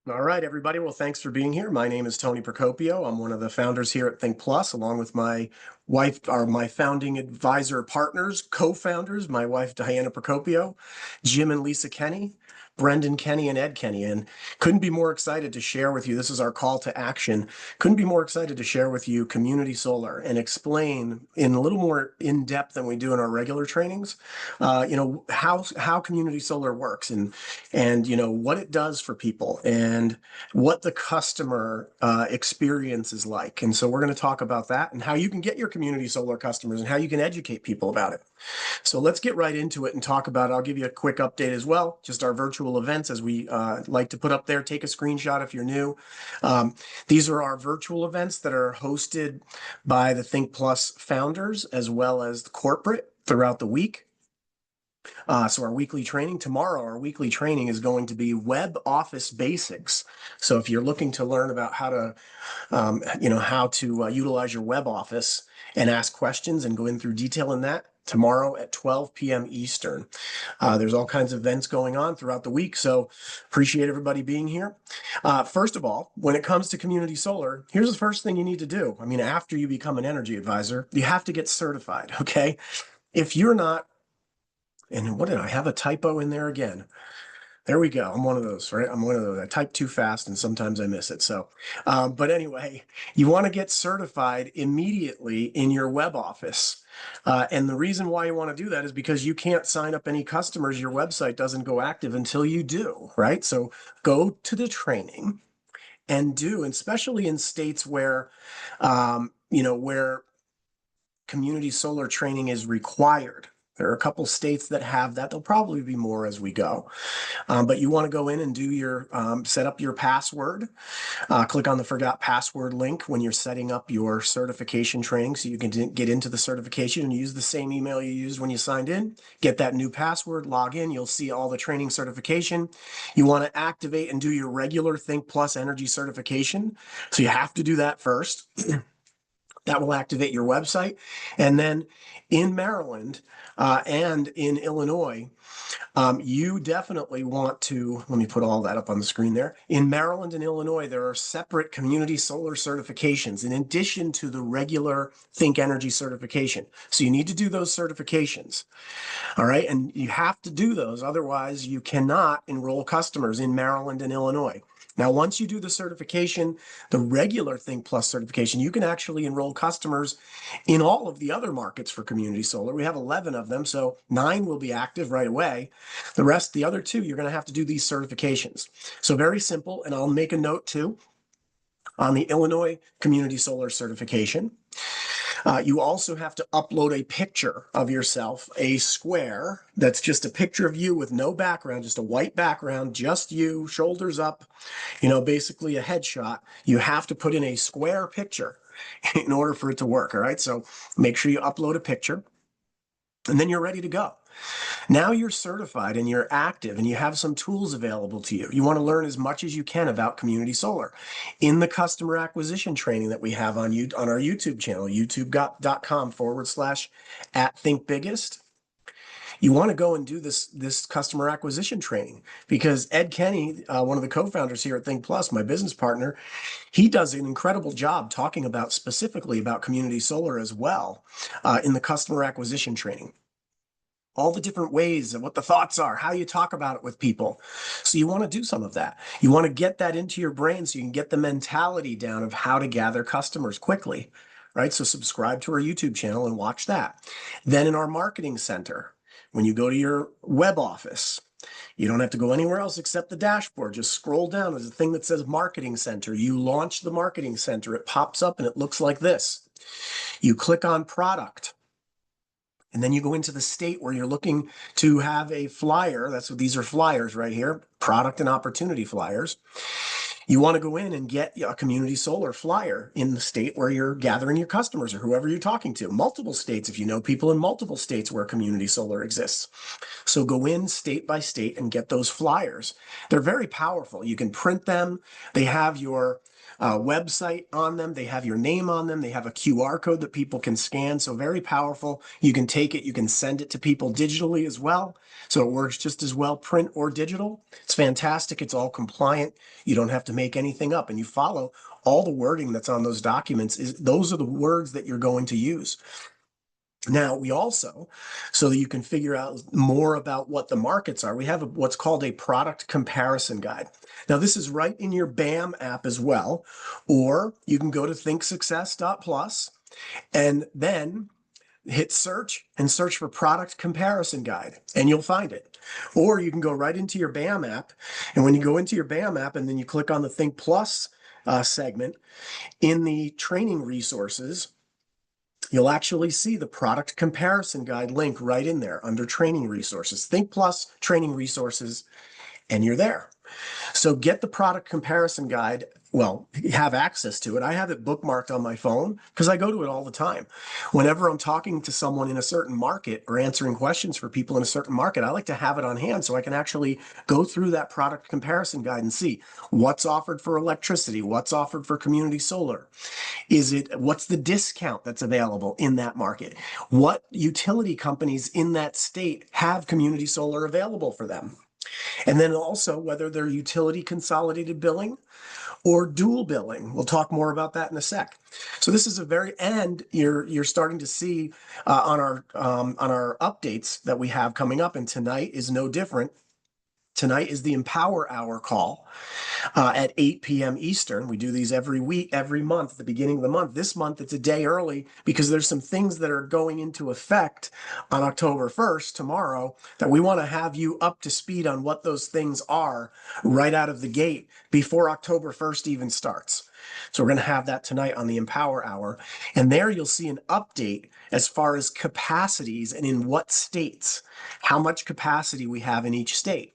All right, everybody. Well, thanks for being here. My name is Tony Procopio. I'm one of the founders here at Think Plus, along with my wife, or my founding advisor partners, co-founders, my wife, Diana Procopio, Jim and Lisa Kenny, Brendan Kenny, and Ed Kenny. And couldn't be more excited to share with you. This is our call to action. Couldn't be more excited to share with you community solar and explain in a little more in depth than we do in our regular trainings, how community solar works and what it does for people and what the customer experience is like. And so we're going to talk about that and how you can get your community solar customers and how you can educate people about it. So let's get right into it and talk about it. I'll give you a quick update as well, just our virtual events as we like to put up there. Take a screenshot if you're new. These are our virtual events that are hosted by the Think Plus founders as well as the corporate throughout the week. So our weekly training tomorrow, our weekly training is going to be web office basics. So if you're looking to learn about how to, utilize your web office and ask questions and go in through detail in that, tomorrow at 12 p.m. Eastern. There's all kinds of events going on throughout the week, so appreciate everybody being here. First of all, when it comes to community solar, here's the first thing you need to do. I mean, after you become an energy advisor, you have to get certified, okay? If you're not, and what did I have a typo in there again? There we go. I'm one of those, right? I'm one of those. I type too fast and sometimes I miss it. So, but anyway, you want to get certified immediately in your web office. And the reason why you want to do that is because you can't sign up any customers. Your website doesn't go active until you do, right? So go to the training and do, and especially in states where, where community solar training is required. There are a couple states that have that. There'll probably be more as we go. But you want to go in and do your set up your password. Click on the forgot password link when you're setting up your certification training so you can get into the certification and use the same email you used when you signed in. Get that new password, log in. You'll see all the training certification. You want to activate and do your regular Think Plus Energy certification. So you have to do that first. That will activate your website. And then in Maryland and in Illinois, you definitely want to, let me put all that up on the screen there. In Maryland and Illinois, there are separate community solar certifications in addition to the regular Think Energy certification. So you need to do those certifications. All right. And you have to do those. Otherwise, you cannot enroll customers in Maryland and Illinois. Now, once you do the certification, the regular Think Plus certification, you can actually enroll customers in all of the other markets for community solar. We have 11 of them, so 9 will be active right away. The rest, the other 2, you're going to have to do these certifications. So very simple, and I'll make a note too on the Illinois Community Solar certification. You also have to upload a picture of yourself, a square that's just a picture of you with no background, just a white background, just you, shoulders up, basically a headshot. You have to put in a square picture in order for it to work. All right. So make sure you upload a picture and then you're ready to go. Now you're certified and you're active and you have some tools available to you. You want to learn as much as you can about community solar. In the customer acquisition training that we have on our YouTube channel, youtube.com/@thinkbiggest, you want to go and do this customer acquisition training because Ed Kenny, one of the co-founders here at Think Plus, my business partner, he does an incredible job talking about specifically about community solar as well in the customer acquisition training, all the different ways and what the thoughts are, how you talk about it with people. So you want to do some of that. You want to get that into your brain so you can get the mentality down of how to gather customers quickly, right? So subscribe to our YouTube channel and watch that. Then in our marketing center, when you go to your web office, you don't have to go anywhere else except the dashboard. Just scroll down. There's a thing that says Marketing Center. You launch the Marketing Center. It pops up and it looks like this. You click on Product. And then you go into the state where you're looking to have a flyer. That's what these are, flyers right here, product and opportunity flyers. You want to go in and get a community solar flyer in the state where you're gathering your customers or whoever you're talking to. Multiple states, if you know people in multiple states where community solar exists. So go in state by state and get those flyers. They're very powerful. You can print them. They have your website on them. They have your name on them. They have a QR code that people can scan. So very powerful. You can take it, you can send it to people digitally as well. So it works just as well, print or digital. It's fantastic. It's all compliant. You don't have to make anything up, and you follow all the wording that's on those documents. Those are the words that you're going to use. Now, we also, so that you can figure out more about what the markets are, we have what's called a product comparison guide. Now, this is right in your BAM app as well, or you can go to thinksuccess.plus and then hit search and search for product comparison guide, and you'll find it. Or you can go right into your BAM app, and when you go into your BAM app and then you click on the Think Plus segment in the training resources, you'll actually see the product comparison guide link right in there under training resources. Think Plus training resources, and you're there. So get the product comparison guide. Well, have access to it. I have it bookmarked on my phone because I go to it all the time. Whenever I'm talking to someone in a certain market or answering questions for people in a certain market, I like to have it on hand so I can actually go through that product comparison guide and see what's offered for electricity, what's offered for community solar. What's the discount that's available in that market? What utility companies in that state have community solar available for them? And then also whether they're utility consolidated billing or dual billing. We'll talk more about that in a sec. So this is a very, and you're starting to see on our updates that we have coming up, and tonight is no different. Tonight is the Empower Hour call at 8 p.m. Eastern. We do these every week, every month, at the beginning of the month. This month, it's a day early because there's some things that are going into effect on October 1st, tomorrow, that we want to have you up to speed on what those things are right out of the gate before October 1st even starts. So we're going to have that tonight on the Empower Hour. And there you'll see an update as far as capacities and in what states, how much capacity we have in each state.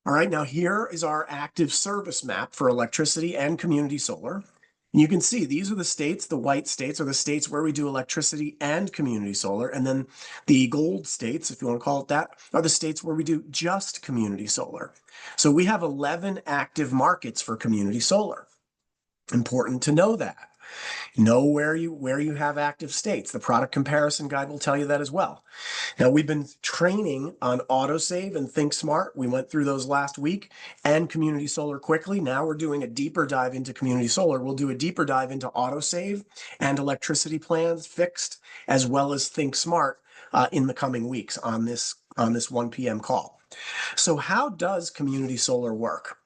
All right, now here is our active service map for electricity and community solar. And you can see these are the states. The white states are the states where we do electricity and community solar. And then the gold states, if you want to call it that, are the states where we do just community solar. So we have 11 active markets for community solar. Important to know that. Know where you have active states. The product comparison guide will tell you that as well. Now, we've been training on autosave and Think Smart. We went through those last week, and community solar quickly. Now we're doing a deeper dive into community solar. We'll do a deeper dive into autosave and electricity plans fixed, as well as Think Smart in the coming weeks on this 1 p.m. call. So how does community solar work?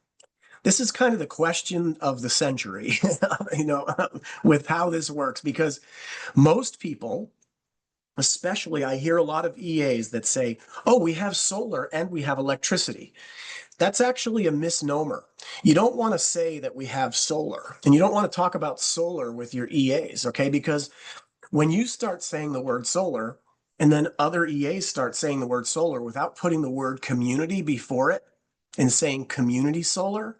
This is kind of the question of the century, with how this works, because most people, especially I hear a lot of EAs that say, oh, we have solar and we have electricity. That's actually a misnomer. You don't want to say that we have solar, and you don't want to talk about solar with your EAs, okay? Because when you start saying the word solar, and then other EAs start saying the word solar without putting the word community before it, and saying community solar,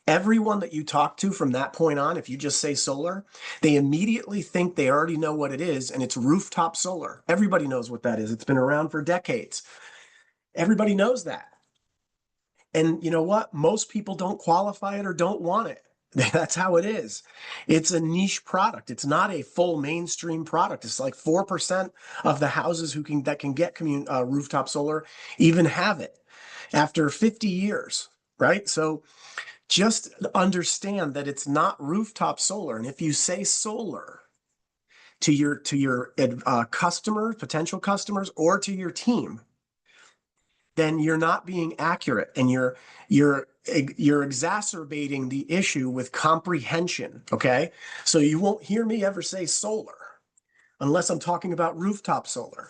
everyone that you talk to from that point on, if you just say solar, they immediately think they already know what it is, and it's rooftop solar. Everybody knows what that is. It's been around for decades. Everybody knows that. And you know what? Most people don't qualify it or don't want it. That's how it is. It's a niche product. It's not a full mainstream product. It's like 4% of the houses that can get rooftop solar even have it after 50 years, right? So just understand that it's not rooftop solar. And if you say solar to your customers, potential customers, or to your team, then you're not being accurate, and you're exacerbating the issue with comprehension, okay? So you won't hear me ever say solar unless I'm talking about rooftop solar.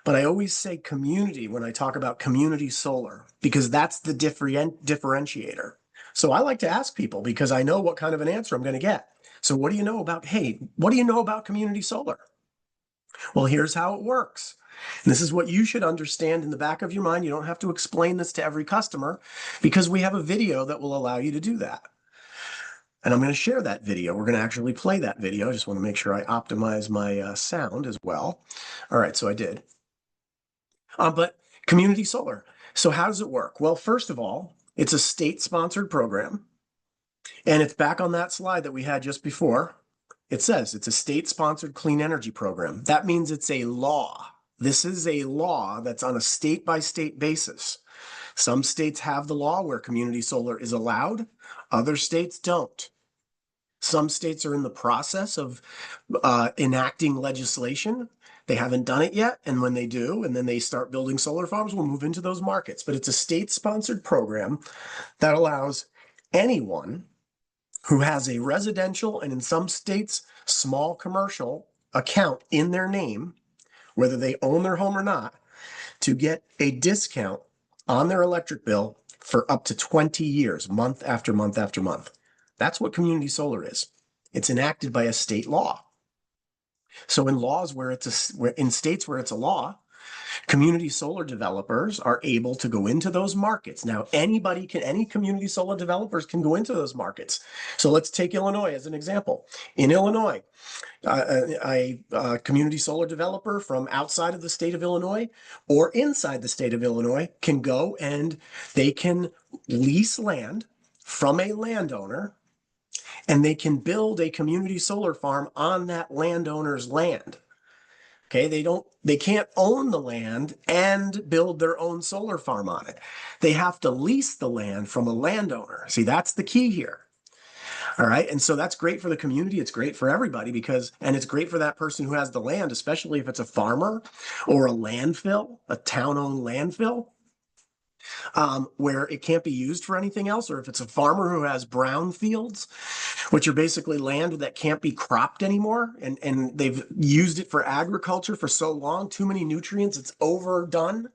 But I always say community when I talk about community solar, because that's the differentiator. So I like to ask people because I know what kind of an answer I'm going to get. So what do you know about community solar? Well, here's how it works. And this is what you should understand in the back of your mind. You don't have to explain this to every customer because we have a video that will allow you to do that. And I'm going to share that video. We're going to actually play that video. I just want to make sure I optimize my sound as well. All right, so I did. But community solar. So how does it work? Well, first of all, it's a state-sponsored program. And it's back on that slide that we had just before. It says it's a state-sponsored clean energy program. That means it's a law. This is a law that's on a state-by-state basis. Some states have the law where community solar is allowed. Other states don't. Some states are in the process of enacting legislation. They haven't done it yet. And when they do, and then they start building solar farms, we'll move into those markets. But it's a state-sponsored program that allows anyone who has a residential and in some states, small commercial account in their name, whether they own their home or not, to get a discount on their electric bill for up to 20 years, month after month after month. That's what community solar is. It's enacted by a state law. So in laws where in states where it's a law, community solar developers are able to go into those markets. Now, any community solar developers can go into those markets. So let's take Illinois as an example. In Illinois, a community solar developer from outside of the state of Illinois or inside the state of Illinois can go and they can lease land from a landowner and they can build a community solar farm on that landowner's land. Okay, they can't own the land and build their own solar farm on it. They have to lease the land from a landowner. See, that's the key here. All right, and so that's great for the community. It's great for everybody and it's great for that person who has the land, especially if it's a farmer or a landfill, a town-owned landfill. Where it can't be used for anything else, or if it's a farmer who has brown fields, which are basically land that can't be cropped anymore, and they've used it for agriculture for so long, too many nutrients, it's overdone,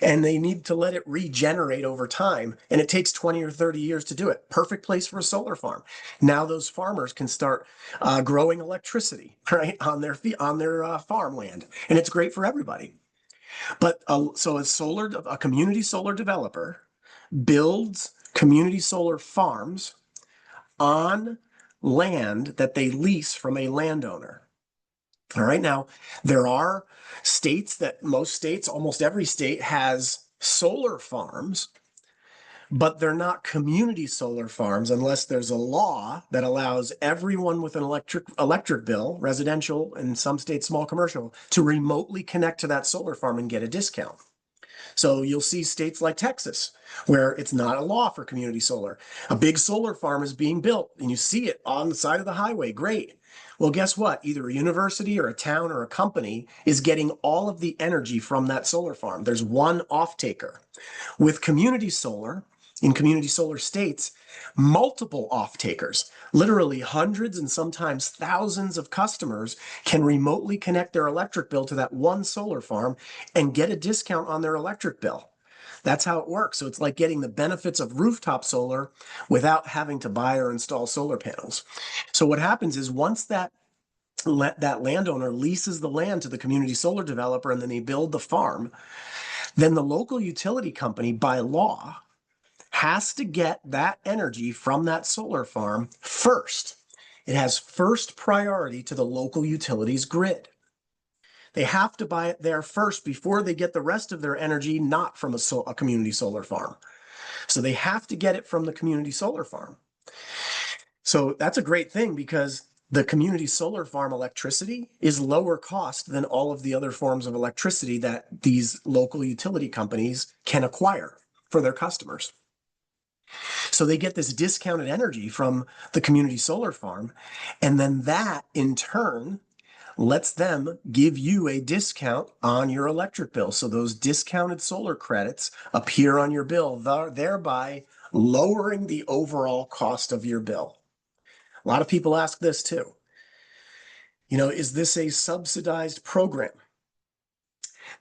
and they need to let it regenerate over time, and it takes 20 or 30 years to do it. Perfect place for a solar farm. Now those farmers can start growing electricity, right, on their farmland, and it's great for everybody. But so a community solar developer builds community solar farms on land that they lease from a landowner. All right, now there are states almost every state has solar farms, but they're not community solar farms unless there's a law that allows everyone with an electric bill, residential, and some states small commercial, to remotely connect to that solar farm and get a discount. So you'll see states like Texas where it's not a law for community solar. A big solar farm is being built and you see it on the side of the highway. Great. Well, guess what? Either a university or a town or a company is getting all of the energy from that solar farm. There's one off-taker. With community solar, in community solar states, multiple off-takers, literally hundreds and sometimes thousands of customers can remotely connect their electric bill to that one solar farm and get a discount on their electric bill. That's how it works. So it's like getting the benefits of rooftop solar without having to buy or install solar panels. So what happens is once that landowner leases the land to the community solar developer and then they build the farm, then the local utility company by law has to get that energy from that solar farm first. It has first priority to the local utilities grid. They have to buy it there first before they get the rest of their energy not from a community solar farm. So they have to get it from the community solar farm. So that's a great thing because the community solar farm electricity is lower cost than all of the other forms of electricity that these local utility companies can acquire for their customers. So they get this discounted energy from the community solar farm, and then that in turn lets them give you a discount on your electric bill. So those discounted solar credits appear on your bill, thereby lowering the overall cost of your bill. A lot of people ask this too. You know, is this a subsidized program?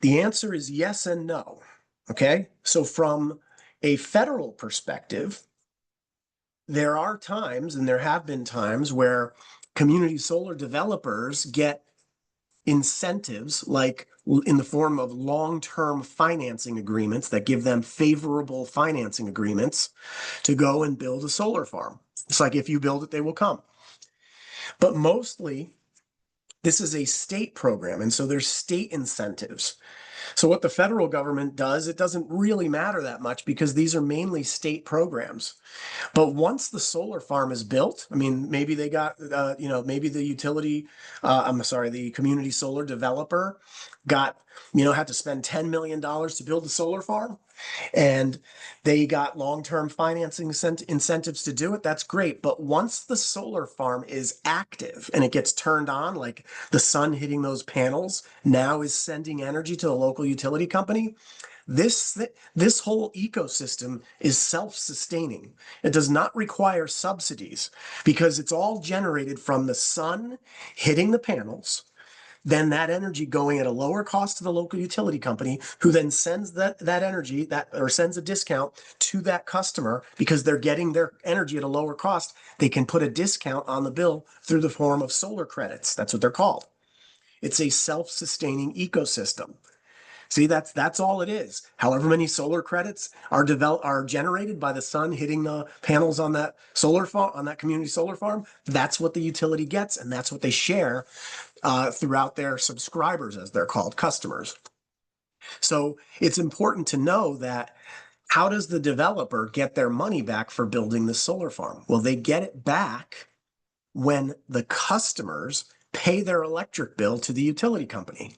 The answer is yes and no. Okay, so from a federal perspective, there are times, and there have been times, where community solar developers get incentives, like in the form of long-term financing agreements that give them favorable financing agreements to go and build a solar farm. It's like if you build it, they will come. But mostly, this is a state program, and so there's state incentives. So what the federal government does, it doesn't really matter that much because these are mainly state programs. But once the solar farm is built, I mean, maybe they got, maybe the the community solar developer got, had to spend $10 million to build a solar farm, and they got long-term financing incentives to do it. That's great. But once the solar farm is active and it gets turned on, like the sun hitting those panels now is sending energy to the local utility company, this whole ecosystem is self-sustaining. It does not require subsidies because it's all generated from the sun hitting the panels, then that energy going at a lower cost to the local utility company, who then sends that energy or sends a discount to that customer because they're getting their energy at a lower cost. They can put a discount on the bill through the form of solar credits. That's what they're called. It's a self-sustaining ecosystem. See, that's all it is. However many solar credits are generated by the sun hitting the panels on that solar farm, on that community solar farm, that's what the utility gets, and that's what they share throughout their subscribers, as they're called, customers. So it's important to know that how does the developer get their money back for building the solar farm? Well, they get it back when the customers pay their electric bill to the utility company.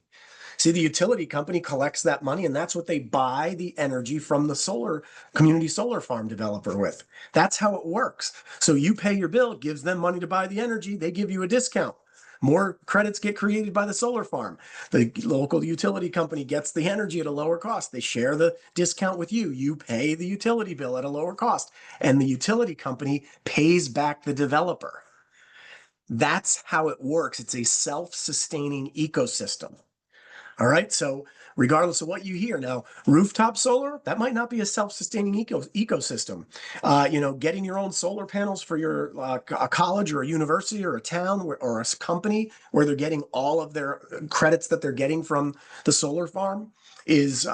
See, the utility company collects that money, and that's what they buy the energy from the community solar farm developer with. That's how it works. So you pay your bill, gives them money to buy the energy, they give you a discount. More credits get created by the solar farm. The local utility company gets the energy at a lower cost. They share the discount with you. You pay the utility bill at a lower cost, and the utility company pays back the developer. That's how it works. It's a self-sustaining ecosystem. All right. So regardless of what you hear now, rooftop solar, that might not be a self-sustaining ecosystem. Getting your own solar panels for your a college or a university or a town or a company where they're getting all of their credits that they're getting from the solar farm is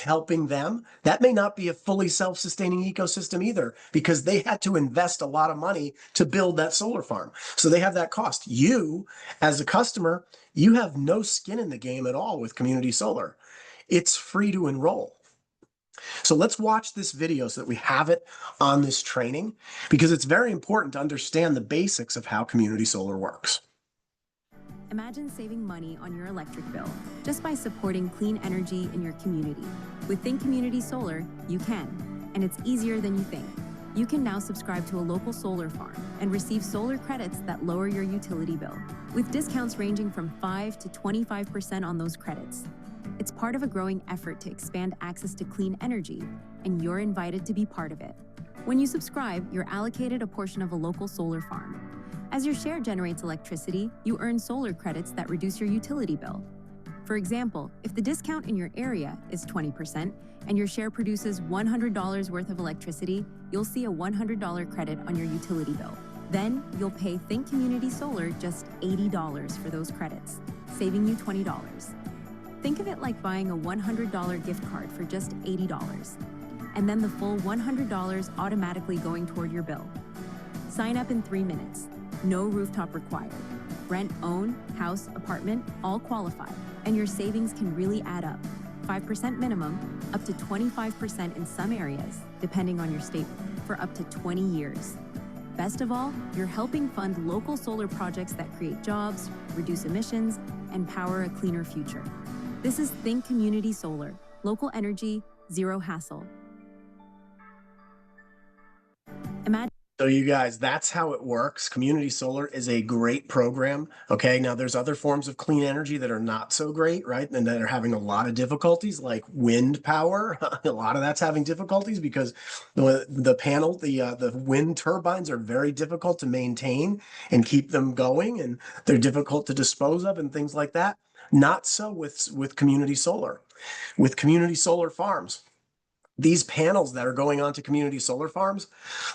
helping them. That may not be a fully self-sustaining ecosystem either, because they had to invest a lot of money to build that solar farm. So they have that cost. You, as a customer, you have no skin in the game at all with community solar. It's free to enroll. So let's watch this video so that we have it on this training, because it's very important to understand the basics of how community solar works. Imagine saving money on your electric bill just by supporting clean energy in your community. With Think Community Solar, you can, and it's easier than you think. You can now subscribe to a local solar farm and receive solar credits that lower your utility bill, with discounts ranging from 5 to 25% on those credits. It's part of a growing effort to expand access to clean energy, and you're invited to be part of it. When you subscribe, you're allocated a portion of a local solar farm. As your share generates electricity, you earn solar credits that reduce your utility bill. For example, if the discount in your area is 20% and your share produces $100 worth of electricity, you'll see a $100 credit on your utility bill. Then you'll pay Think Community Solar just $80 for those credits, saving you $20. Think of it like buying a $100 gift card for just $80, and then the full $100 automatically going toward your bill. Sign up in 3 minutes. No rooftop required. Rent, own, house, apartment, all qualify, and your savings can really add up. 5% minimum, up to 25% in some areas, depending on your state, for up to 20 years. Best of all, you're helping fund local solar projects that create jobs, reduce emissions, and power a cleaner future. This is Think Community Solar. Local energy, zero hassle. Imagine. So you guys, that's how it works. Community solar is a great program. Okay, now there's other forms of clean energy that are not so great, right? And that are having a lot of difficulties, like wind power. A lot of that's having difficulties because the wind turbines are very difficult to maintain and keep them going, and they're difficult to dispose of and things like that. Not so with community solar. With community solar farms, these panels that are going onto community solar farms,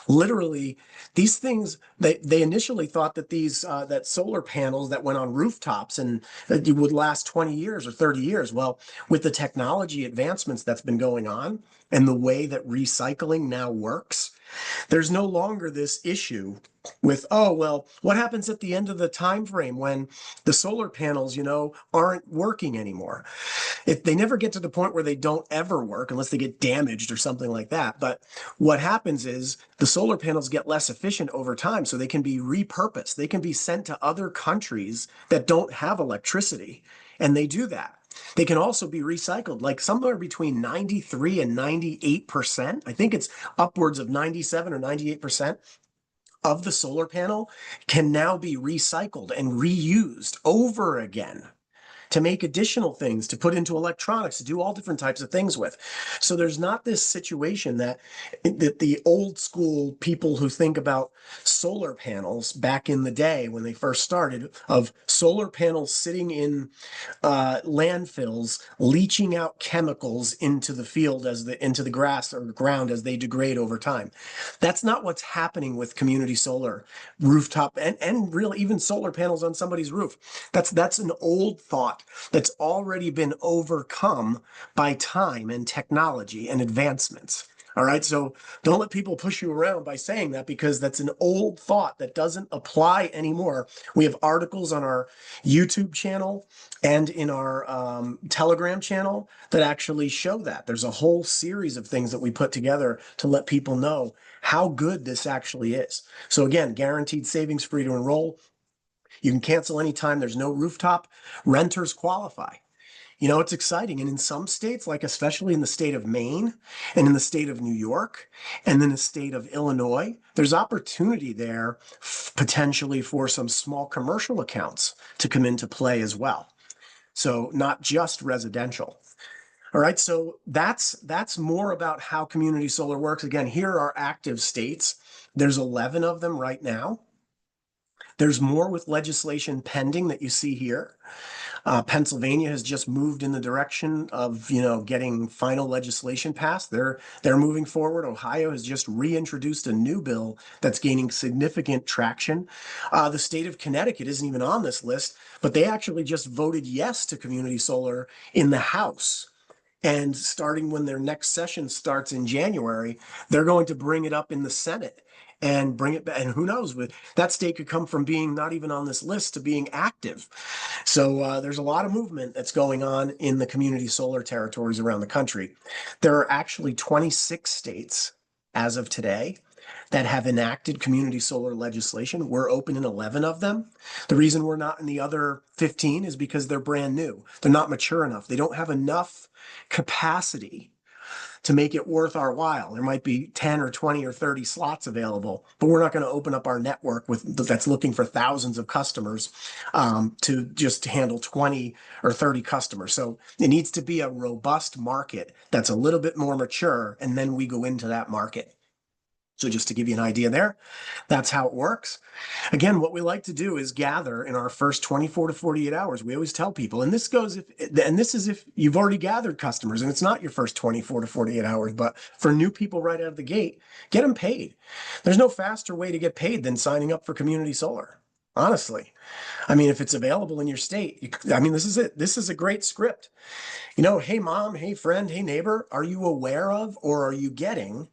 literally these things, they initially thought that that solar panels that went on rooftops and that would last 20 years or 30 years. Well, with the technology advancements that's been going on and the way that recycling now works, There's no longer this issue with, oh, well, what happens at the end of the time frame when the solar panels, aren't working anymore? If they never get to the point where they don't ever work unless they get damaged or something like that. But what happens is the solar panels get less efficient over time, so they can be repurposed. They can be sent to other countries that don't have electricity, and they do that. They can also be recycled, like somewhere between 93 and 98%. I think it's upwards of 97 or 98% of the solar panel can now be recycled and reused over again to make additional things, to put into electronics, to do all different types of things with. So there's not this situation that the old school people who think about solar panels back in the day when they first started, of solar panels sitting in landfills, leaching out chemicals into the field into the grass or ground as they degrade over time. That's not what's happening with community solar rooftop and really even solar panels on somebody's roof. That's an old thought that's already been overcome by time and technology and advancements. All right. So don't let people push you around by saying that, because that's an old thought that doesn't apply anymore. We have articles on our YouTube channel and in our Telegram channel that actually show that. There's a whole series of things that we put together to let people know how good this actually is. So again, guaranteed savings, free to enroll. You can cancel anytime. There's no rooftop. Renters qualify. It's exciting. And in some states, like especially in the state of Maine and in the state of New York and then the state of Illinois, there's opportunity there potentially for some small commercial accounts to come into play as well. So not just residential. All right, so that's more about how community solar works. Again, here are active states. There's 11 of them right now. There's more with legislation pending that you see here. Pennsylvania has just moved in the direction of, getting final legislation passed. They're moving forward. Ohio has just reintroduced a new bill that's gaining significant traction. The state of Connecticut isn't even on this list, but they actually just voted yes to community solar in the House. And starting when their next session starts in January, they're going to bring it up in the Senate and bring it back. And who knows, that state could come from being not even on this list to being active. So there's a lot of movement that's going on in the community solar territories around the country. There are actually 26 states as of today that have enacted community solar legislation. We're open in 11 of them. The reason we're not in the other 15 is because they're brand new. They're not mature enough. They don't have enough capacity to make it worth our while. There might be 10 or 20 or 30 slots available, but we're not going to open up our network that's looking for thousands of customers to just handle 20 or 30 customers. So it needs to be a robust market that's a little bit more mature, and then we go into that market. So just to give you an idea there, that's how it works. Again, what we like to do is gather in our first 24 to 48 hours. We always tell people, and this is if you've already gathered customers and it's not your first 24 to 48 hours, but for new people right out of the gate, get them paid. There's no faster way to get paid than signing up for community solar. Honestly, I mean, if it's available in your state, this is it. This is a great script. Hey mom, hey friend, hey neighbor, are you aware of or are you getting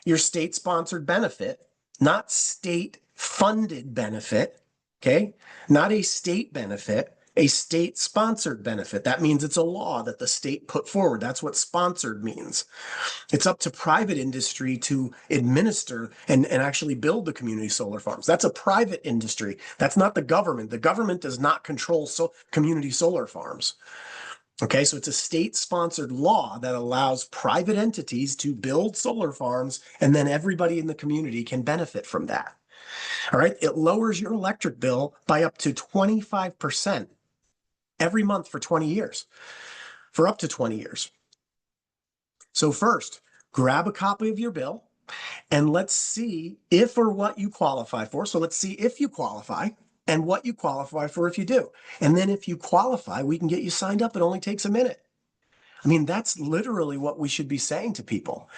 your state-sponsored benefit, not state-funded benefit, okay? Not a state benefit, a state-sponsored benefit. That means it's a law that the state put forward. That's what sponsored means. It's up to private industry to administer and actually build the community solar farms. That's a private industry. That's not the government. The government does not control community solar farms. Okay, so it's a state-sponsored law that allows private entities to build solar farms, and then everybody in the community can benefit from that. All right, it lowers your electric bill by up to 25% every month for 20 years, for up to 20 years. So first, grab a copy of your bill, and let's see if or what you qualify for. So let's see if you qualify and what you qualify for if you do. And then if you qualify, we can get you signed up. It only takes a minute. That's literally what we should be saying to people,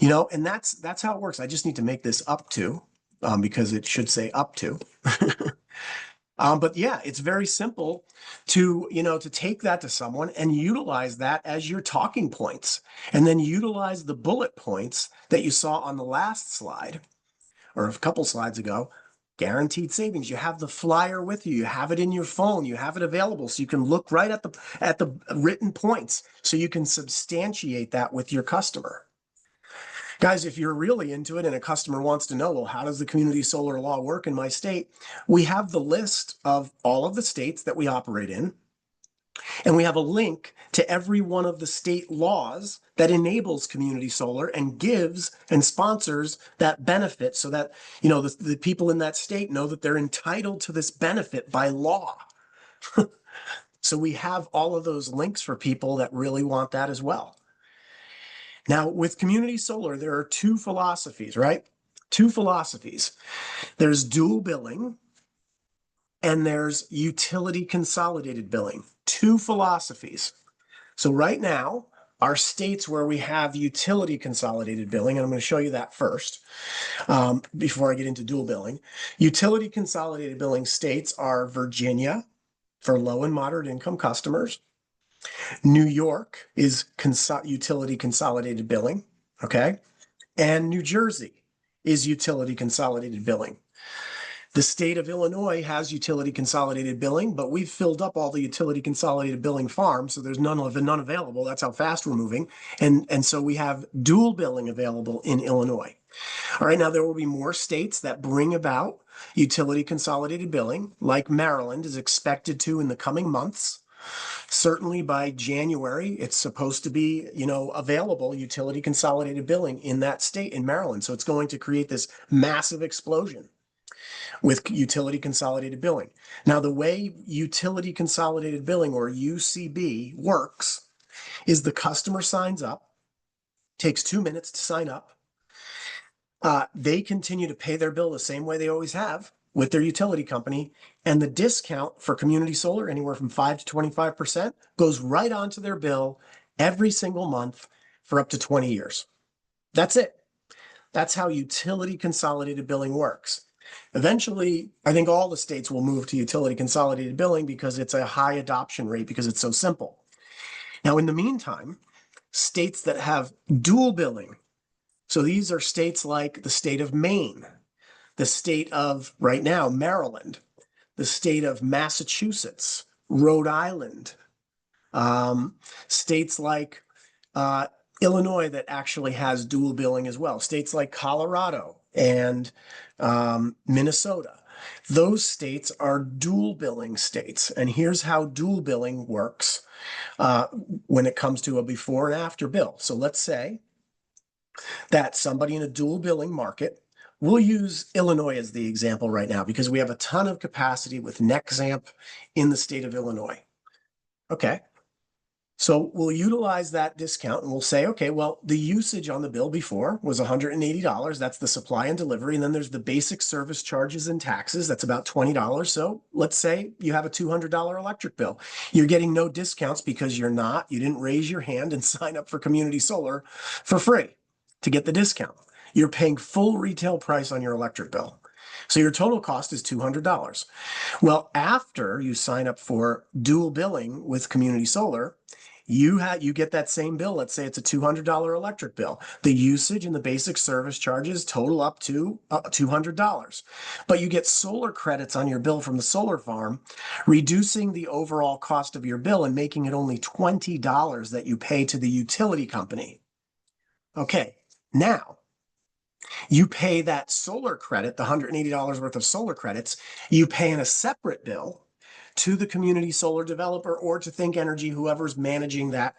and that's how it works. I just need to make this up to, because it should say up to. But yeah, it's very simple to, to take that to someone and utilize that as your talking points, and then utilize the bullet points that you saw on the last slide or a couple slides ago. Guaranteed savings. You have the flyer with you. You have it in your phone. You have it available so you can look right at the written points so you can substantiate that with your customer. Guys, if you're really into it and a customer wants to know, well, how does the community solar law work in my state? We have the list of all of the states that we operate in, and we have a link to every one of the state laws that enables community solar and gives and sponsors that benefit so that, the people in that state know that they're entitled to this benefit by law. So we have all of those links for people that really want that as well. Now, with community solar, there are two philosophies, right? Two philosophies. There's dual billing and there's utility consolidated billing. Two philosophies. So right now, our states where we have utility consolidated billing, and I'm going to show you that first before I get into dual billing. Utility consolidated billing states are Virginia for low and moderate income customers. New York is utility consolidated billing, okay? And New Jersey is utility consolidated billing. The state of Illinois has utility consolidated billing, but we've filled up all the utility consolidated billing farms, so there's none available. That's how fast we're moving. And so we have dual billing available in Illinois. All right, now there will be more states that bring about utility consolidated billing, like Maryland is expected to in the coming months. Certainly by January, it's supposed to be, available utility consolidated billing in that state in Maryland. So it's going to create this massive explosion with utility consolidated billing. Now, the way utility consolidated billing, or UCB, works is the customer signs up, takes 2 minutes to sign up. They continue to pay their bill the same way they always have with their utility company, and the discount for community solar, anywhere from 5 to 25%, goes right onto their bill every single month for up to 20 years. That's it. That's how utility consolidated billing works. Eventually, I think all the states will move to utility consolidated billing because it's a high adoption rate because it's so simple. Now, in the meantime, states that have dual billing, so these are states like the state of Maine, the state of, right now, Maryland, the state of Massachusetts, Rhode Island, states like Illinois that actually has dual billing as well, states like Colorado and Minnesota. Those states are dual billing states. And here's how dual billing works when it comes to a before and after bill. So let's say that somebody in a dual billing market, we'll use Illinois as the example right now because we have a ton of capacity with Nexamp in the state of Illinois. Okay. So we'll utilize that discount and we'll say, okay, well, the usage on the bill before was $180. That's the supply and delivery. And then there's the basic service charges and taxes. That's about $20. So let's say you have a $200 electric bill. You're getting no discounts because you didn't raise your hand and sign up for community solar for free to get the discount. You're paying full retail price on your electric bill. So your total cost is $200. Well, after you sign up for dual billing with community solar, you get that same bill. Let's say it's a $200 electric bill. The usage and the basic service charges total up to $200. But you get solar credits on your bill from the solar farm, reducing the overall cost of your bill and making it only $20 that you pay to the utility company. Okay, now you pay that solar credit, the $180 worth of solar credits, you pay in a separate bill to the community solar developer or to Think Energy, whoever's managing that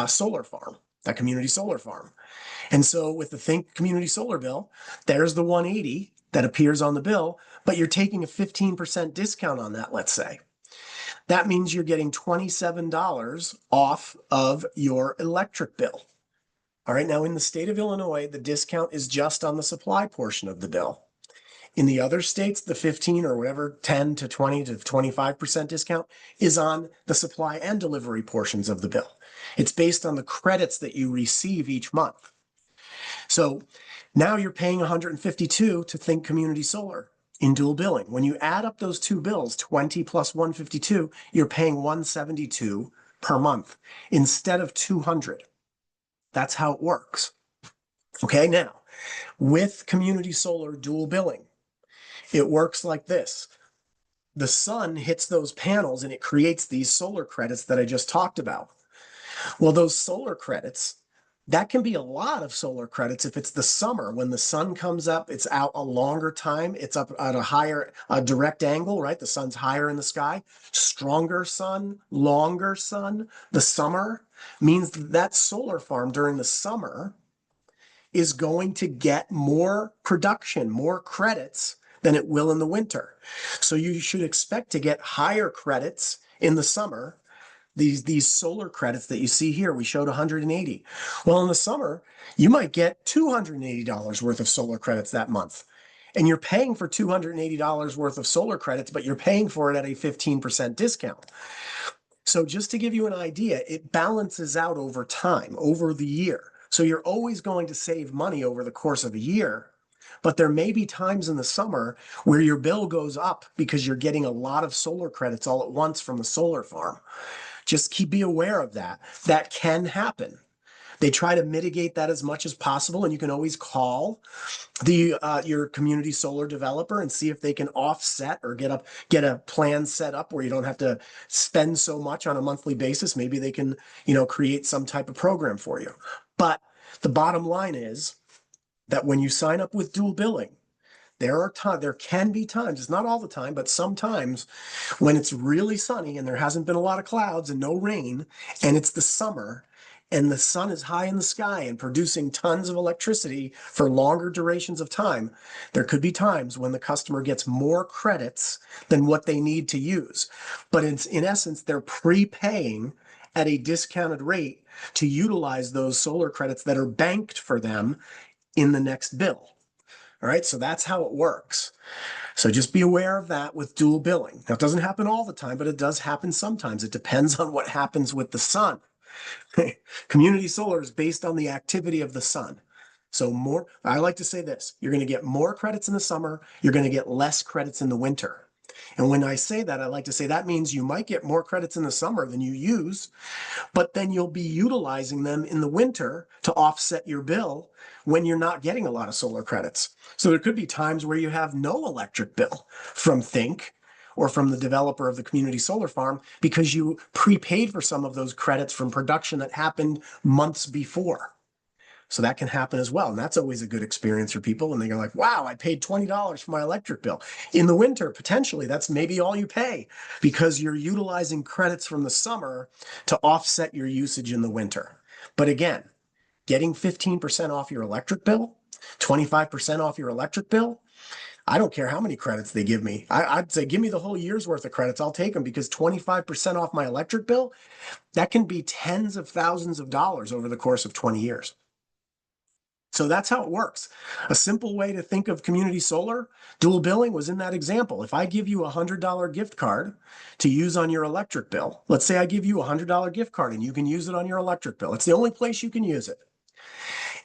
solar farm, that community solar farm. And so with the Think Community Solar bill, there's the $180 that appears on the bill, but you're taking a 15% discount on that, let's say. That means you're getting $27 off of your electric bill. All right, now in the state of Illinois, the discount is just on the supply portion of the bill. In the other states, the 15 or whatever, 10 to 20 to 25% discount is on the supply and delivery portions of the bill. It's based on the credits that you receive each month. So now you're paying $152 to Think Community Solar. in dual billing. When you add up those two bills, 20 plus 152, you're paying 172 per month instead of 200. That's how it works. Okay, now with community solar dual billing, it works like this. The sun hits those panels and it creates these solar credits that I just talked about. Well, those solar credits, that can be a lot of solar credits if it's the summer when the sun comes up, it's out a longer time, it's up at a higher direct angle, right? The sun's higher in the sky, stronger sun, longer sun. The summer means that solar farm during the summer is going to get more production, more credits than it will in the winter. So you should expect to get higher credits in the summer. These solar credits that you see here, we showed 180. Well, in the summer, you might get $280 worth of solar credits that month. And you're paying for $280 worth of solar credits, but you're paying for it at a 15% discount. So just to give you an idea, it balances out over time, over the year. So you're always going to save money over the course of a year, but there may be times in the summer where your bill goes up because you're getting a lot of solar credits all at once from the solar farm. Just be aware of that. That can happen. They try to mitigate that as much as possible, and you can always call your community solar developer and see if they can offset or get a plan set up where you don't have to spend so much on a monthly basis. Maybe they can, create some type of program for you. But the bottom line is that when you sign up with dual billing, there can be times, it's not all the time, but sometimes when it's really sunny and there hasn't been a lot of clouds and no rain, and it's the summer, and the sun is high in the sky and producing tons of electricity for longer durations of time, there could be times when the customer gets more credits than what they need to use. But in essence, they're prepaying at a discounted rate to utilize those solar credits that are banked for them in the next bill. All right, so that's how it works. So just be aware of that with dual billing. Now, it doesn't happen all the time, but it does happen sometimes. It depends on what happens with the sun. Community solar is based on the activity of the sun. So I like to say this, you're going to get more credits in the summer, you're going to get less credits in the winter. And when I say that, I like to say that means you might get more credits in the summer than you use, but then you'll be utilizing them in the winter to offset your bill when you're not getting a lot of solar credits. So there could be times where you have no electric bill from Think or from the developer of the community solar farm because you prepaid for some of those credits from production that happened months before. So that can happen as well. And that's always a good experience for people. And they're like, wow, I paid $20 for my electric bill. In the winter, potentially, that's maybe all you pay because you're utilizing credits from the summer to offset your usage in the winter. But again, getting 15% off your electric bill, 25% off your electric bill, I don't care how many credits they give me. I'd say, give me the whole year's worth of credits. I'll take them because 25% off my electric bill, that can be tens of thousands of dollars over the course of 20 years. So that's how it works. A simple way to think of community solar, dual billing was in that example. If I give you a $100 gift card to use on your electric bill, let's say I give you a $100 gift card and you can use it on your electric bill. It's the only place you can use it.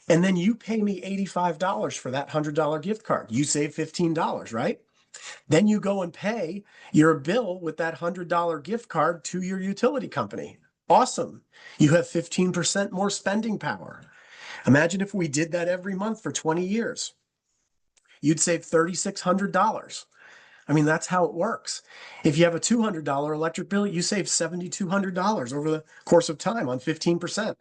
And then you pay me $85 for that $100 gift card. You save $15, right? Then you go and pay your bill with that $100 gift card to your utility company. Awesome. You have 15% more spending power. Imagine if we did that every month for 20 years. You'd save $3,600. I mean, that's how it works. If you have a $200 electric bill, you save $7,200 over the course of time on 15%.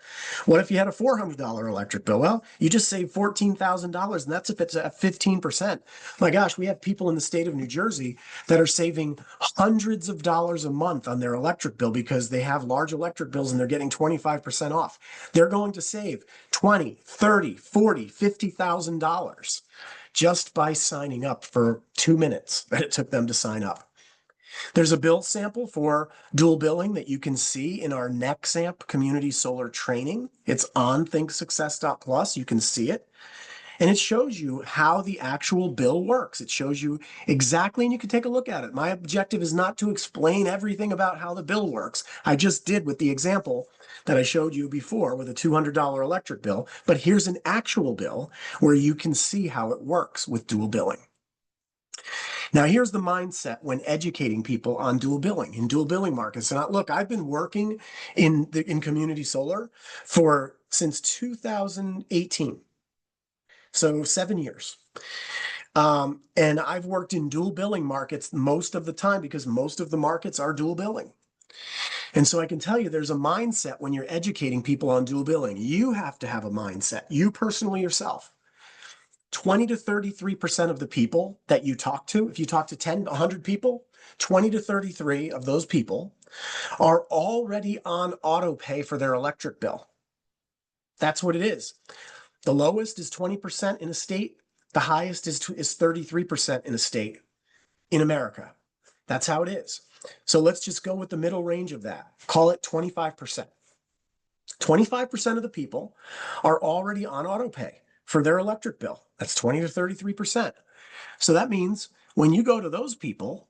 What if you had a $400 electric bill? Well, you just save $14,000, and that's if it's at 15%. My gosh, we have people in the state of New Jersey that are saving hundreds of dollars a month on their electric bill because they have large electric bills and they're getting 25% off. They're going to save $20,000, $30,000, $40,000, $50,000 just by signing up for 2 minutes that it took them to sign up. There's a bill sample for dual billing that you can see in our NexAmp community solar training. It's on thinksuccess.plus. You can see it. And it shows you how the actual bill works. It shows you exactly, and you can take a look at it. My objective is not to explain everything about how the bill works. I just did with the example that I showed you before with a $200 electric bill, but here's an actual bill where you can see how it works with dual billing. Now, here's the mindset when educating people on dual billing in dual billing markets. And look, I've been working in community solar since 2018, so 7 years. And I've worked in dual billing markets most of the time because most of the markets are dual billing. And so I can tell you there's a mindset when you're educating people on dual billing. You have to have a mindset, you personally yourself. 20 to 33% of the people that you talk to, if you talk to 10, 100 people, 20 to 33 of those people are already on auto pay for their electric bill. That's what it is. The lowest is 20% in a state. The highest is 33% in a state in America. That's how it is. So let's just go with the middle range of that. Call it 25%. 25% of the people are already on auto pay for their electric bill. That's 20 to 33%. So that means when you go to those people,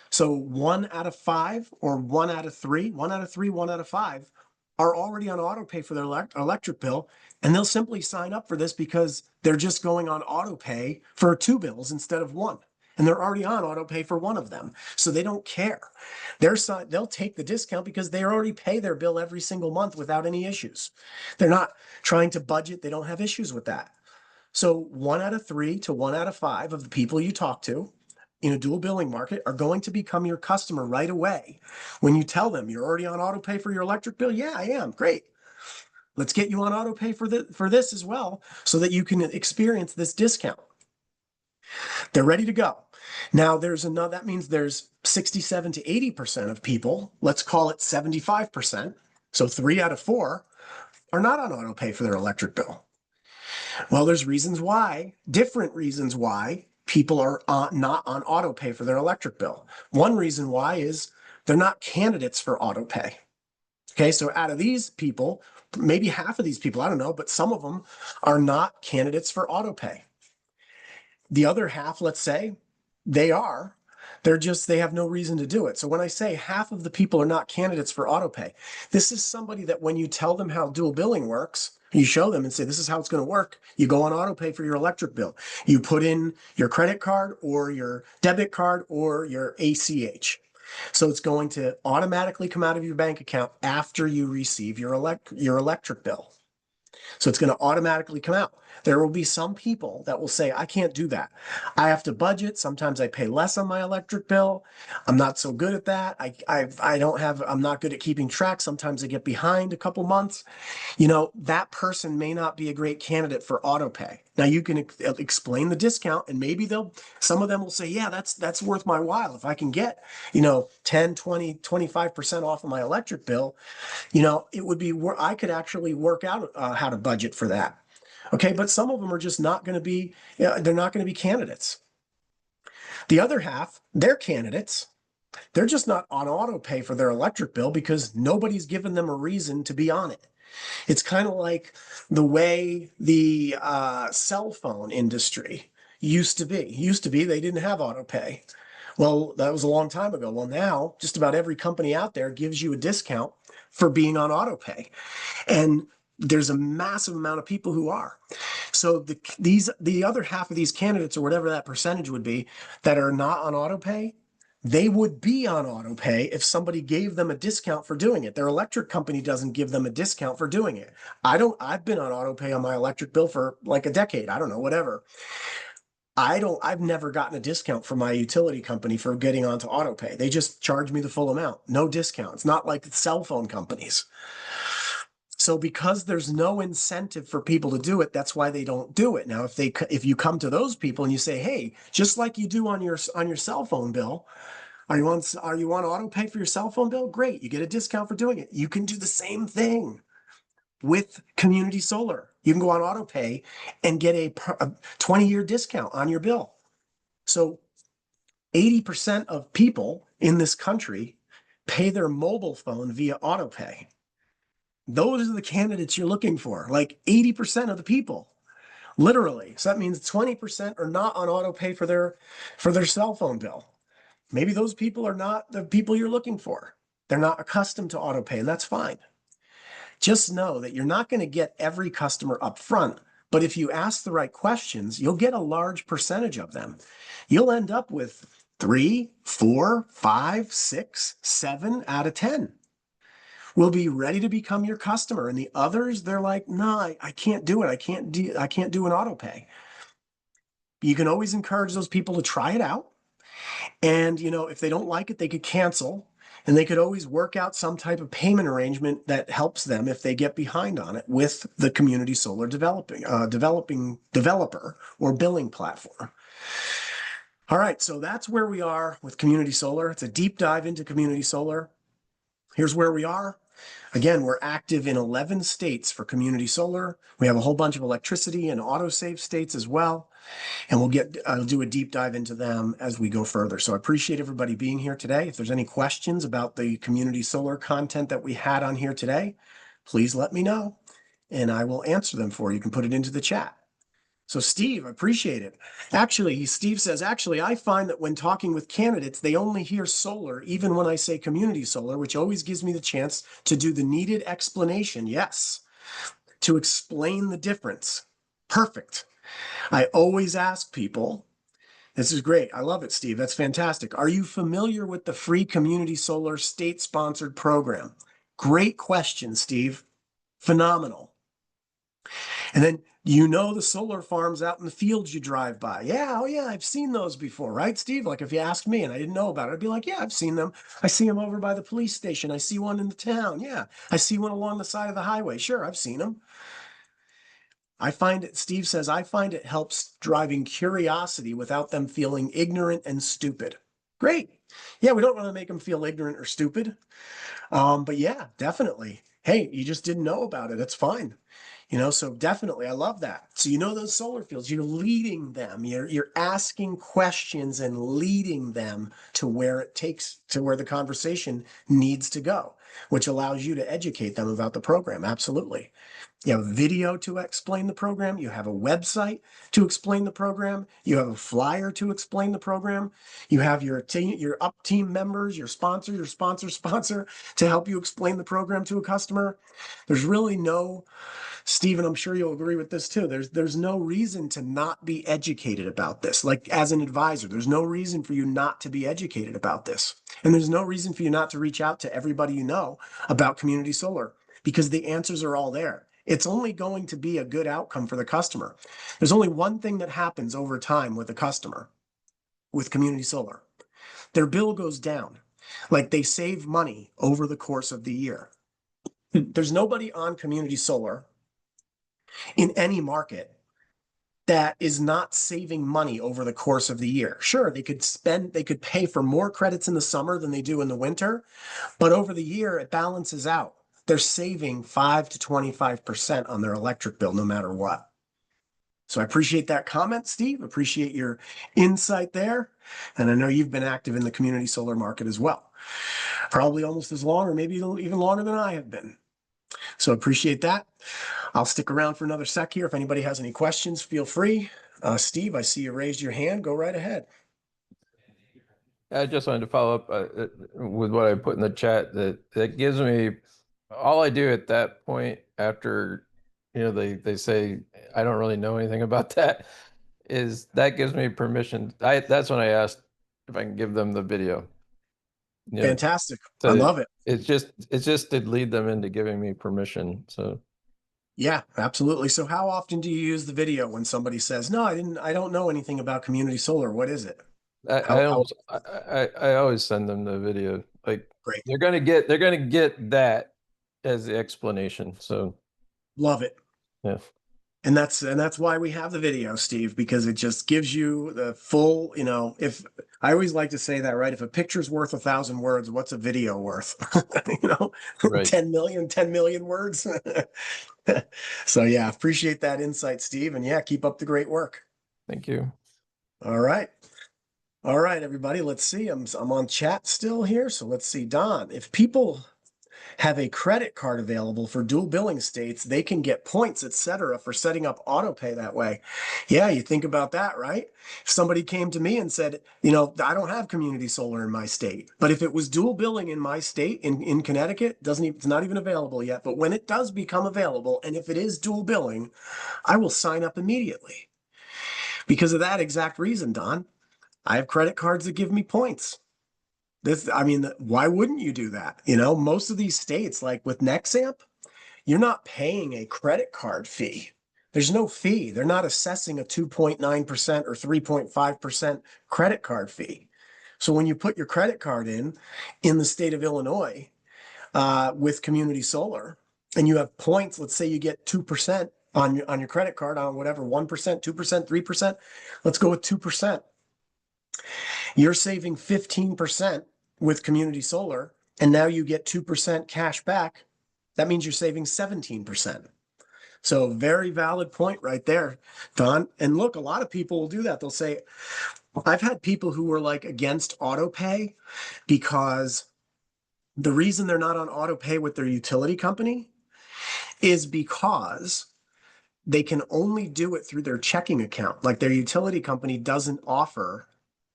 so 1 out of 5 or 1 out of 3, 1 out of 3, 1 out of 5 are already on auto pay for their electric bill. And they'll simply sign up for this because they're just going on auto pay for 2 bills instead of 1. And they're already on auto pay for 1 of them. So they don't care. They'll take the discount because they already pay their bill every single month without any issues. They're not trying to budget. They don't have issues with that. So 1 out of 3 to 1 out of 5 of the people you talk to in a dual billing market are going to become your customer right away. When you tell them you're already on auto pay for your electric bill, yeah, I am. Great. Let's get you on auto pay for this as well so that you can experience this discount. They're ready to go. Now that means there's 67 to 80% of people, let's call it 75%. So 3 out of 4 are not on auto pay for their electric bill. Well, there's different reasons why people are not on auto pay for their electric bill. One reason why is they're not candidates for auto pay. Okay, so out of these people, maybe half of these people, I don't know, but some of them are not candidates for auto pay. The other half, let's say, they have no reason to do it. So when I say half of the people are not candidates for auto pay, this is somebody that when you tell them how dual billing works, you show them and say, this is how it's going to work. You go on auto pay for your electric bill. You put in your credit card or your debit card or your ACH. So it's going to automatically come out of your bank account after you receive your electric bill. So it's going to automatically come out. There will be some people that will say, I can't do that. I have to budget. Sometimes I pay less on my electric bill. I'm not so good at that. I'm not good at keeping track. Sometimes I get behind a couple months. That person may not be a great candidate for auto pay. Now you can explain the discount and maybe some of them will say, yeah, that's worth my while. If I can get, 10, 20, 25% off of my electric bill, it would be where I could actually work out how to budget for that. Okay, but some of them are just not going to be, they're not going to be candidates. The other half, they're candidates. They're just not on auto pay for their electric bill because nobody's given them a reason to be on it. It's kind of like the way the cell phone industry used to be. They didn't have auto pay. Well, that was a long time ago. Well, now just about every company out there gives you a discount for being on auto pay. And there's a massive amount of people who are. So the other half of these candidates, or whatever that percentage would be, that are not on auto pay, they would be on auto pay if somebody gave them a discount for doing it. Their electric company doesn't give them a discount for doing it. I've been on auto pay on my electric bill for like a decade. I don't know, whatever. I've never gotten a discount from my utility company for getting onto auto pay. They just charge me the full amount. No discount. It's not like the cell phone companies. So because there's no incentive for people to do it, that's why they don't do it. Now, if you come to those people and you say, hey, just like you do on your cell phone bill, are you on auto pay for your cell phone bill? Great, you get a discount for doing it. You can do the same thing with community solar. You can go on auto pay and get a 20-year discount on your bill. So 80% of people in this country pay their mobile phone via auto pay. Those are the candidates you're looking for, like 80% of the people, literally. So that means 20% are not on auto pay for their cell phone bill. Maybe those people are not the people you're looking for. They're not accustomed to auto pay, and that's fine. Just know that you're not going to get every customer up front, But if you ask the right questions, you'll get a large percentage of them. You'll end up with 3, 4, 5, 6, 7 out of 10 will be ready to become your customer. And the others, they're like, no, I can't do it. I can't do an auto pay. You can always encourage those people to try it out. And, if they don't like it, they could cancel, and they could always work out some type of payment arrangement that helps them if they get behind on it with the community solar developer or billing platform. All right, so that's where we are with community solar. It's a deep dive into community solar. Here's where we are. Again, we're active in 11 states for community solar. We have a whole bunch of electricity and autosave states as well. And I'll do a deep dive into them as we go further. So I appreciate everybody being here today. If there's any questions about the community solar content that we had on here today, please let me know and I will answer them for you. You can put it into the chat. So Steve, I appreciate it. Actually, Steve says, I find that when talking with candidates, they only hear solar, even when I say community solar, which always gives me the chance to do the needed explanation. Yes, to explain the difference. Perfect. I always ask people, this is great. I love it, Steve. That's fantastic. Are you familiar with the free community solar state-sponsored program? Great question, Steve. Phenomenal. And then, the solar farms out in the fields you drive by. Yeah, oh yeah, I've seen those before, right, Steve? Like if you asked me and I didn't know about it, I'd be like, yeah, I've seen them. I see them over by the police station. I see one in the town. Yeah, I see one along the side of the highway. Sure, I've seen them. Steve says, I find it helps driving curiosity without them feeling ignorant and stupid. Great. Yeah, we don't want to make them feel ignorant or stupid. But yeah, definitely. Hey, you just didn't know about it. That's fine. So definitely, I love that. So those solar fields, you're leading them. You're asking questions and leading them to where the conversation needs to go, which allows you to educate them about the program. Absolutely. You have a video to explain the program. You have a website to explain the program. You have a flyer to explain the program. You have your team members, your sponsor to help you explain the program to a customer. There's really no, Stephen, I'm sure you'll agree with this too. There's no reason to not be educated about this. Like as an advisor, there's no reason for you not to be educated about this. And there's no reason for you not to reach out to everybody you know about community solar because the answers are all there. It's only going to be a good outcome for the customer. There's only one thing that happens over time with a customer with community solar. Their bill goes down. Like they save money over the course of the year. There's nobody on community solar in any market that is not saving money over the course of the year. Sure, they could pay for more credits in the summer than they do in the winter, but over the year it balances out. They're saving 5 to 25% on their electric bill no matter what. So I appreciate that comment, Steve. Appreciate your insight there. And I know you've been active in the community solar market as well. Probably almost as long or maybe even longer than I have been. So appreciate that. I'll stick around for another sec here. If anybody has any questions, feel free. Steve, I see you raised your hand. Go right ahead. I just wanted to follow up with what I put in the chat. That gives me all I do at that point after, they say I don't really know anything about that, is that gives me permission. That's when I asked if I can give them the video. Fantastic. I love it. It's just to lead them into giving me permission. So yeah, absolutely. So how often do you use the video when somebody says, no, I don't know anything about community solar. What is it? I always send them the video. Like great. They're gonna get that as the explanation. So love it. Yeah. And that's why we have the video, Steve, because it just gives you the full, if I always like to say that, right? If a picture's worth 1,000 words, what's a video worth? Right. 10 million words. So yeah, appreciate that insight, Steve. And yeah, keep up the great work. Thank you. All right, everybody. Let's see. I'm on chat still here. So let's see, Don, if people have a credit card available for dual billing states, they can get points, etc., for setting up auto pay that way. Yeah, you think about that, right? If somebody came to me and said, I don't have community solar in my state, but if it was dual billing in my state, in Connecticut, it's not even available yet. But when it does become available, and if it is dual billing, I will sign up immediately because of that exact reason, Don. I have credit cards that give me points. Why wouldn't you do that? Most of these states, like with Nexamp, you're not paying a credit card fee. There's no fee. They're not assessing a 2.9% or 3.5% credit card fee. So when you put your credit card in the state of Illinois, with community solar, and you have points, let's say you get 2% on your credit card on whatever, 1%, 2%, 3%. Let's go with 2%. You're saving 15% with community solar, and now you get 2% cash back. That means you're saving 17%. So very valid point right there, Don. And look, a lot of people will do that. They'll say, I've had people who were like against auto pay because the reason they're not on auto pay with their utility company is because they can only do it through their checking account. Like their utility company doesn't offer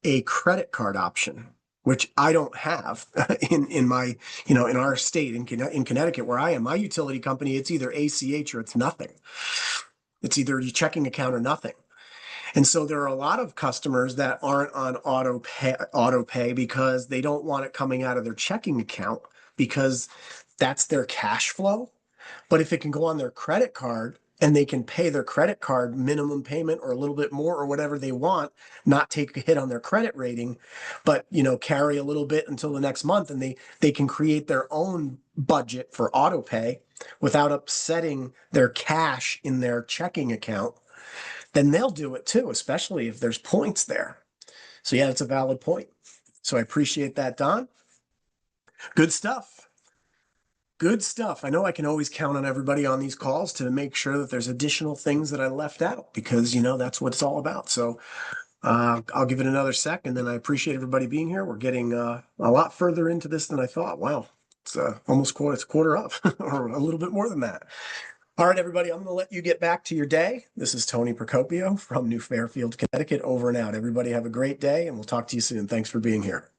a credit card option, which I don't have in my, in our state, in Connecticut, where I am. My utility company, it's either ACH or it's nothing. It's either your checking account or nothing. And so there are a lot of customers that aren't on auto pay because they don't want it coming out of their checking account because that's their cash flow. But if it can go on their credit card and they can pay their credit card minimum payment or a little bit more or whatever they want, not take a hit on their credit rating, but carry a little bit until the next month, and they can create their own budget for auto pay without upsetting their cash in their checking account, then they'll do it too, especially if there's points there. So yeah, it's a valid point. So I appreciate that, Don. Good stuff. Good stuff. I know I can always count on everybody on these calls to make sure that there's additional things that I left out because, that's what it's all about. So I'll give it another sec, and then I appreciate everybody being here. We're getting a lot further into this than I thought. Wow. It's almost quarter up or a little bit more than that. All right, everybody, I'm going to let you get back to your day. This is Tony Procopio from New Fairfield, Connecticut, over and out. Everybody have a great day, and we'll talk to you soon. Thanks for being here.